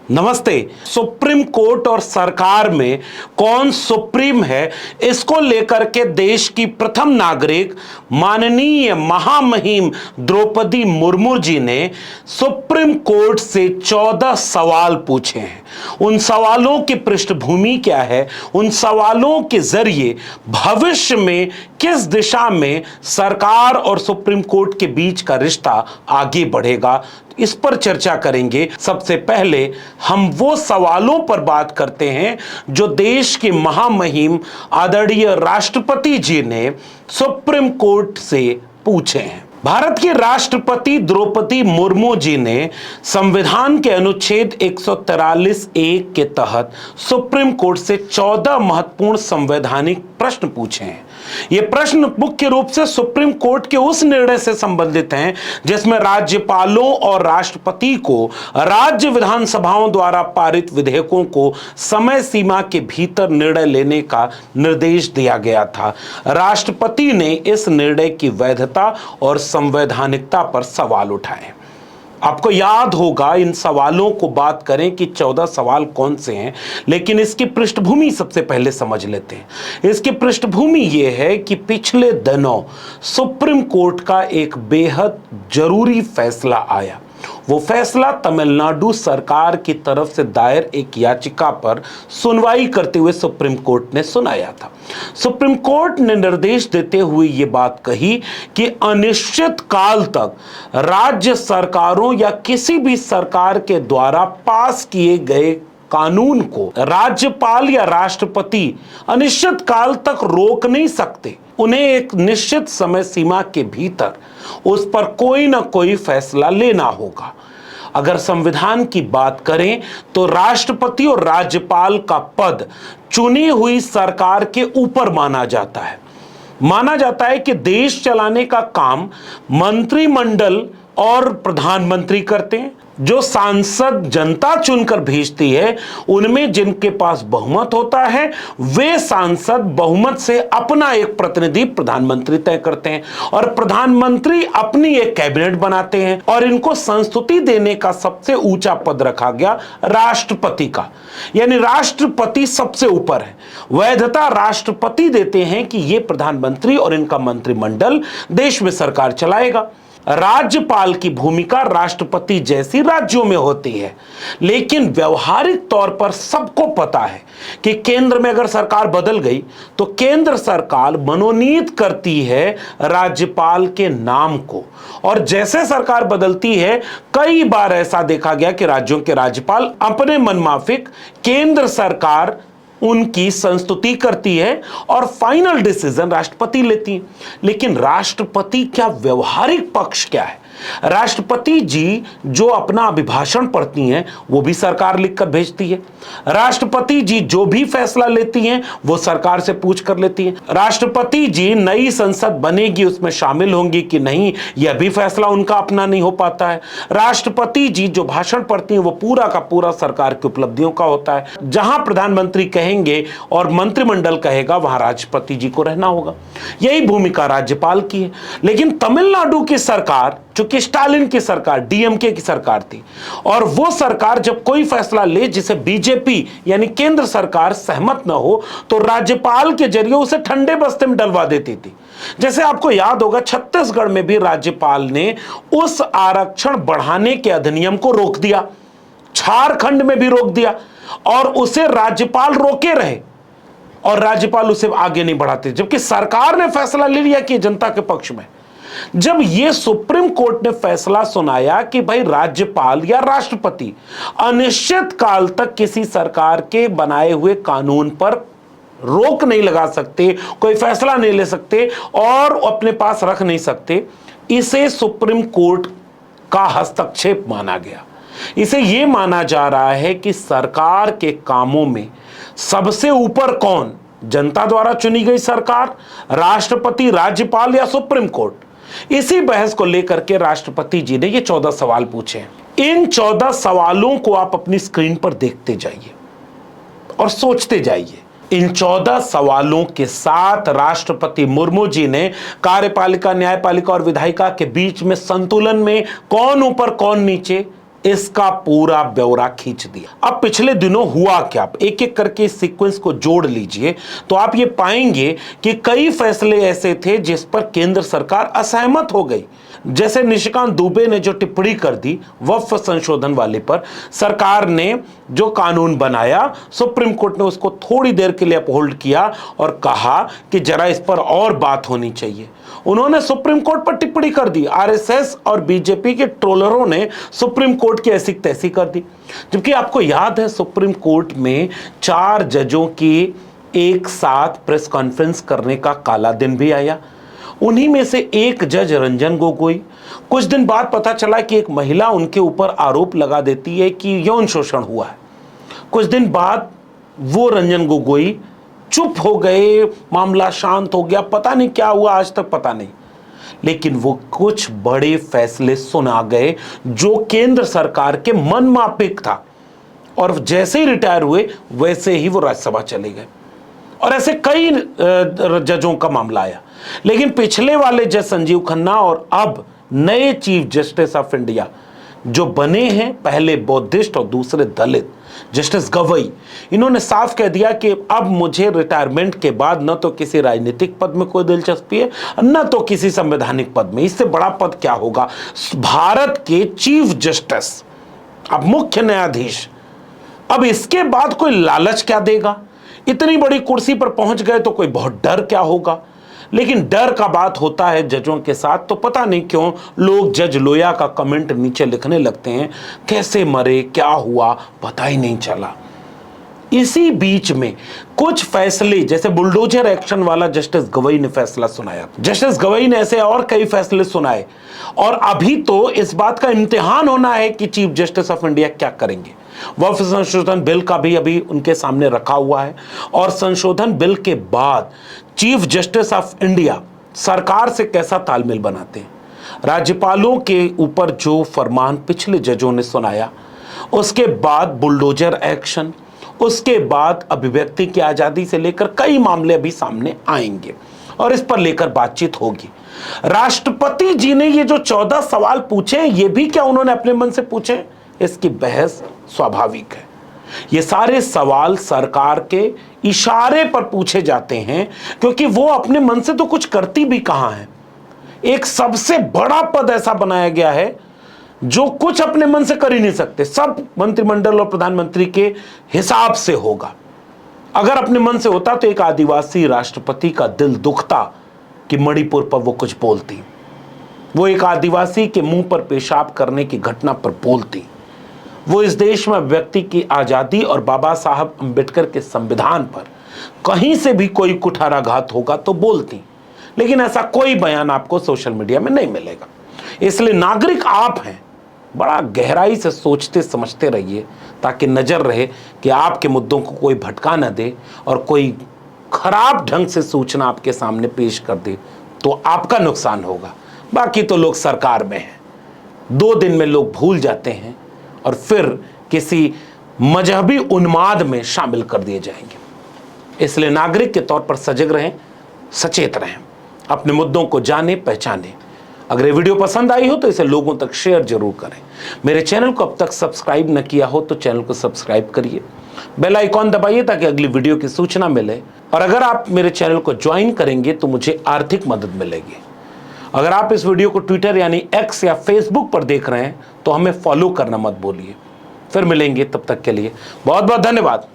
नमस्ते। Supreme court और सरकार में कौन सुप्रीम है, इसको लेकर के देश की प्रथम नागरिक माननीय महामहिम द्रौपदी मुर्मू जी ने सुप्रीम कोर्ट से 14 सवाल पूछे हैं। उन सवालों की पृष्ठभूमि क्या है, उन सवालों के जरिए भविष्य में किस दिशा में सरकार और सुप्रीम कोर्ट के बीच का रिश्ता आगे बढ़ेगा, इस पर चर्चा करेंगे। सबसे पहले हम वो सवालों पर बात करते हैं जो देश के महामहिम आदरणीय राष्ट्रपति जी ने सुप्रीम कोर्ट से पूछे हैं। भारत की राष्ट्रपति द्रौपदी मुर्मू जी ने संविधान के अनुच्छेद 143(1) के तहत सुप्रीम कोर्ट से 14 महत्वपूर्ण संवैधानिक प्रश्न पूछे हैं। ये प्रश्न मुख्य रूप से सुप्रीम कोर्ट के उस निर्णय से संबंधित हैं जिसमें राज्यपालों और राष्ट्रपति को राज्य विधानसभाओं द्वारा पारित विधेयकों को समय सीमा के भीतर निर्णय लेने का निर्देश दिया गया था। राष्ट्रपति ने इस निर्णय की वैधता और संवैधानिकता पर सवाल उठाए। आपको याद होगा, इन सवालों को बात करें कि 14 सवाल कौन से हैं, लेकिन इसकी पृष्ठभूमि सबसे पहले समझ लेते हैं। इसकी पृष्ठभूमि यह है कि पिछले दिनों सुप्रीम कोर्ट का एक बेहद जरूरी फैसला आया। वो फैसला तमिलनाडु सरकार की तरफ से दायर एक याचिका पर सुनवाई करते हुए सुप्रीम कोर्ट ने सुनाया था। सुप्रीम कोर्ट ने निर्देश देते हुए ये बात कही कि अनिश्चित काल तक राज्य सरकारों या किसी भी सरकार के द्वारा पास किए गए कानून को राज्यपाल या राष्ट्रपति अनिश्चित काल तक रोक नहीं सकते। उन्हें एक निश्चित समय सीमा के भीतर उस पर कोई ना कोई फैसला लेना होगा। अगर संविधान की बात करें तो राष्ट्रपति और राज्यपाल का पद चुनी हुई सरकार के ऊपर माना जाता है। माना जाता है कि देश चलाने का काम मंत्रिमंडल और प्रधानमंत्री करते हैं। जो सांसद जनता चुनकर भेजती है, उनमें जिनके पास बहुमत होता है वे सांसद बहुमत से अपना एक प्रतिनिधि प्रधानमंत्री तय करते हैं और प्रधानमंत्री अपनी एक कैबिनेट बनाते हैं और इनको संस्तुति देने का सबसे ऊंचा पद रखा गया राष्ट्रपति का, यानी राष्ट्रपति सबसे ऊपर है। वैधता राष्ट्रपति देते हैं कि ये प्रधानमंत्री और इनका मंत्रिमंडल देश में सरकार चलाएगा। राज्यपाल की भूमिका राष्ट्रपति जैसी राज्यों में होती है, लेकिन व्यवहारिक तौर पर सबको पता है कि केंद्र में अगर सरकार बदल गई तो केंद्र सरकार मनोनीत करती है राज्यपाल के नाम को, और जैसे सरकार बदलती है कई बार ऐसा देखा गया कि राज्यों के राज्यपाल अपने मनमाफिक केंद्र सरकार उनकी संस्तुति करती है और फाइनल डिसीजन राष्ट्रपति लेती है। लेकिन राष्ट्रपति क्या व्यवहारिक पक्ष क्या है? राष्ट्रपति जी जो अपना अभिभाषण पढ़ती हैं वो भी सरकार लिखकर भेजती है। राष्ट्रपति जी जो भी फैसला लेती हैं वो सरकार से पूछ कर लेती हैं। राष्ट्रपति जी नई संसद बनेगी उसमें शामिल होंगी कि नहीं, यह भी फैसला उनका अपना नहीं हो पाता है। राष्ट्रपति जी जो भाषण पढ़ती हैं वो पूरा का पूरा सरकार की उपलब्धियों का होता है। जहां प्रधानमंत्री कहेंगे और मंत्रिमंडल कहेगा वहां राष्ट्रपति जी को रहना होगा। यही भूमिका राज्यपाल की है। लेकिन तमिलनाडु की सरकार, जो कि स्टालिन की सरकार, डीएमके की सरकार थी, और वो सरकार जब कोई फैसला ले जिसे बीजेपी यानी केंद्र सरकार सहमत न हो तो राज्यपाल के जरिए उसे ठंडे बस्ते में डलवा देती थी। जैसे आपको याद होगा, छत्तीसगढ़ में भी राज्यपाल ने उस आरक्षण बढ़ाने के अधिनियम को रोक दिया, झारखंड में भी रोक दिया, और उसे राज्यपाल रोके रहे और राज्यपाल उसे आगे नहीं बढ़ाते, जबकि सरकार ने फैसला ले लिया कि जनता के पक्ष में। जब यह सुप्रीम कोर्ट ने फैसला सुनाया कि भाई राज्यपाल या राष्ट्रपति अनिश्चित काल तक किसी सरकार के बनाए हुए कानून पर रोक नहीं लगा सकते, कोई फैसला नहीं ले सकते और अपने पास रख नहीं सकते, इसे सुप्रीम कोर्ट का हस्तक्षेप माना गया। इसे यह माना जा रहा है कि सरकार के कामों में सबसे ऊपर कौन? जनता द्वारा चुनी गई सरकार, राष्ट्रपति, राज्यपाल या सुप्रीम कोर्ट? इसी बहस को लेकर के राष्ट्रपति जी ने ये 14 सवाल पूछे हैं। इन 14 सवालों को आप अपनी स्क्रीन पर देखते जाइए और सोचते जाइए। इन 14 सवालों के साथ राष्ट्रपति मुर्मू जी ने कार्यपालिका, न्यायपालिका और विधायिका के बीच में संतुलन में कौन ऊपर कौन नीचे इसका पूरा ब्यौरा खींच दिया। अब पिछले दिनों हुआ क्या, आप एक एक करके इस सीक्वेंस को जोड़ लीजिए तो आप ये पाएंगे कि कई फैसले ऐसे थे जिस पर केंद्र सरकार असहमत हो गई। जैसे निशिकांत दुबे ने जो टिप्पणी कर दी वक्फ संशोधन वाले पर, सरकार ने जो कानून बनाया, सुप्रीम कोर्ट ने उसको थोड़ी देर के लिए अपहोल्ड किया और कहा कि जरा इस पर और बात होनी चाहिए। उन्होंने सुप्रीम कोर्ट पर टिप्पणी कर दी। आरएसएस और बीजेपी के ट्रोलरों ने सुप्रीम कोर्ट की ऐसी तैसी कर दी। जबकि आपको याद है सुप्रीम कोर्ट में 4 जजों की एक साथ प्रेस कॉन्फ्रेंस करने का काला दिन भी आया। उन्हीं में से एक जज रंजन गोगोई, कुछ दिन बाद पता चला कि एक महिला उनके ऊपर आरोप लगा देती है कि यौन शोषण हुआ है। कुछ दिन बाद वो रंजन गोगोई चुप हो गए, मामला शांत हो गया, पता नहीं क्या हुआ, आज तक पता नहीं। लेकिन वो कुछ बड़े फैसले सुना गए जो केंद्र सरकार के मन माफिक था, और जैसे ही रिटायर हुए वैसे ही वो राज्यसभा चले गए। और ऐसे कई जजों का मामला आया। लेकिन पिछले वाले जज संजीव खन्ना और अब नए चीफ जस्टिस ऑफ इंडिया जो बने हैं, पहले बौद्धिस्ट और दूसरे दलित, जस्टिस गवई, इन्होंने साफ कह दिया कि अब मुझे रिटायरमेंट के बाद न तो किसी राजनीतिक पद में कोई दिलचस्पी है, न तो किसी संवैधानिक पद में। इससे बड़ा पद क्या होगा, भारत के चीफ जस्टिस, अब मुख्य न्यायाधीश। अब इसके बाद कोई लालच क्या देगा, इतनी बड़ी कुर्सी पर पहुंच गए तो कोई बहुत डर क्या होगा। लेकिन डर का बात होता है जजों के साथ, तो पता नहीं क्यों लोग जज लोया का कमेंट नीचे लिखने लगते हैं, कैसे मरे, क्या हुआ, पता ही नहीं चला। इसी बीच में कुछ फैसले, जैसे बुलडोजर एक्शन वाला जस्टिस गवई ने फैसला सुनाया, जस्टिस गवई ने ऐसे और कई फैसले सुनाए, और अभी तो इस बात का इम्तिहान होना है कि चीफ जस्टिस ऑफ इंडिया क्या करेंगे। वक्फ संशोधन बिल का भी अभी उनके सामने रखा हुआ है, और संशोधन बिल के बाद चीफ जस्टिस ऑफ इंडिया सरकार से कैसा तालमेल बनाते हैं। राज्यपालों के ऊपर जो फरमान पिछले जजों ने सुनाया, उसके बाद बुलडोजर एक्शन, उसके बाद अभिव्यक्ति की आजादी से लेकर कई मामले अभी सामने आएंगे और इस पर लेकर बातचीत होगी। राष्ट्रपति जी ने ये जो 14 सवाल पूछे, ये भी क्या उन्होंने अपने मन से पूछे, इसकी बहस स्वाभाविक है। ये सारे सवाल सरकार के इशारे पर पूछे जाते हैं, क्योंकि वो अपने मन से तो कुछ करती भी कहां है। एक सबसे बड़ा पद ऐसा बनाया गया है जो कुछ अपने मन से कर ही नहीं सकते, सब मंत्रिमंडल और प्रधानमंत्री के हिसाब से होगा। अगर अपने मन से होता तो एक आदिवासी राष्ट्रपति का दिल दुखता कि मणिपुर पर वो कुछ बोलती, वो एक आदिवासी के मुंह पर पेशाब करने की घटना पर बोलती, वो इस देश में व्यक्ति की आजादी और बाबा साहब अंबेडकर के संविधान पर कहीं से भी कोई कुठाराघात होगा तो बोलती। लेकिन ऐसा कोई बयान आपको सोशल मीडिया में नहीं मिलेगा। इसलिए नागरिक आप हैं, बड़ा गहराई से सोचते समझते रहिए, ताकि नजर रहे कि आपके मुद्दों को कोई भटका न दे और कोई खराब ढंग से सूचना आपके सामने पेश कर दे तो आपका नुकसान होगा। बाकी तो लोग सरकार में हैं, 2 दिन में लोग भूल जाते हैं और फिर किसी मजहबी उन्माद में शामिल कर दिए जाएंगे। इसलिए नागरिक के तौर पर सजग रहें, सचेत रहें, अपने मुद्दों को जाने पहचाने। अगर ये वीडियो पसंद आई हो तो इसे लोगों तक शेयर जरूर करें। मेरे चैनल को अब तक सब्सक्राइब न किया हो तो चैनल को सब्सक्राइब करिए, बेल आइकॉन दबाइए ताकि अगली वीडियो की सूचना मिले। और अगर आप मेरे चैनल को ज्वाइन करेंगे तो मुझे आर्थिक मदद मिलेगी। अगर आप इस वीडियो को ट्विटर यानी एक्स या फेसबुक पर देख रहे हैं तो हमें फॉलो करना मत भूलिए। फिर मिलेंगे, तब तक के लिए बहुत बहुत धन्यवाद।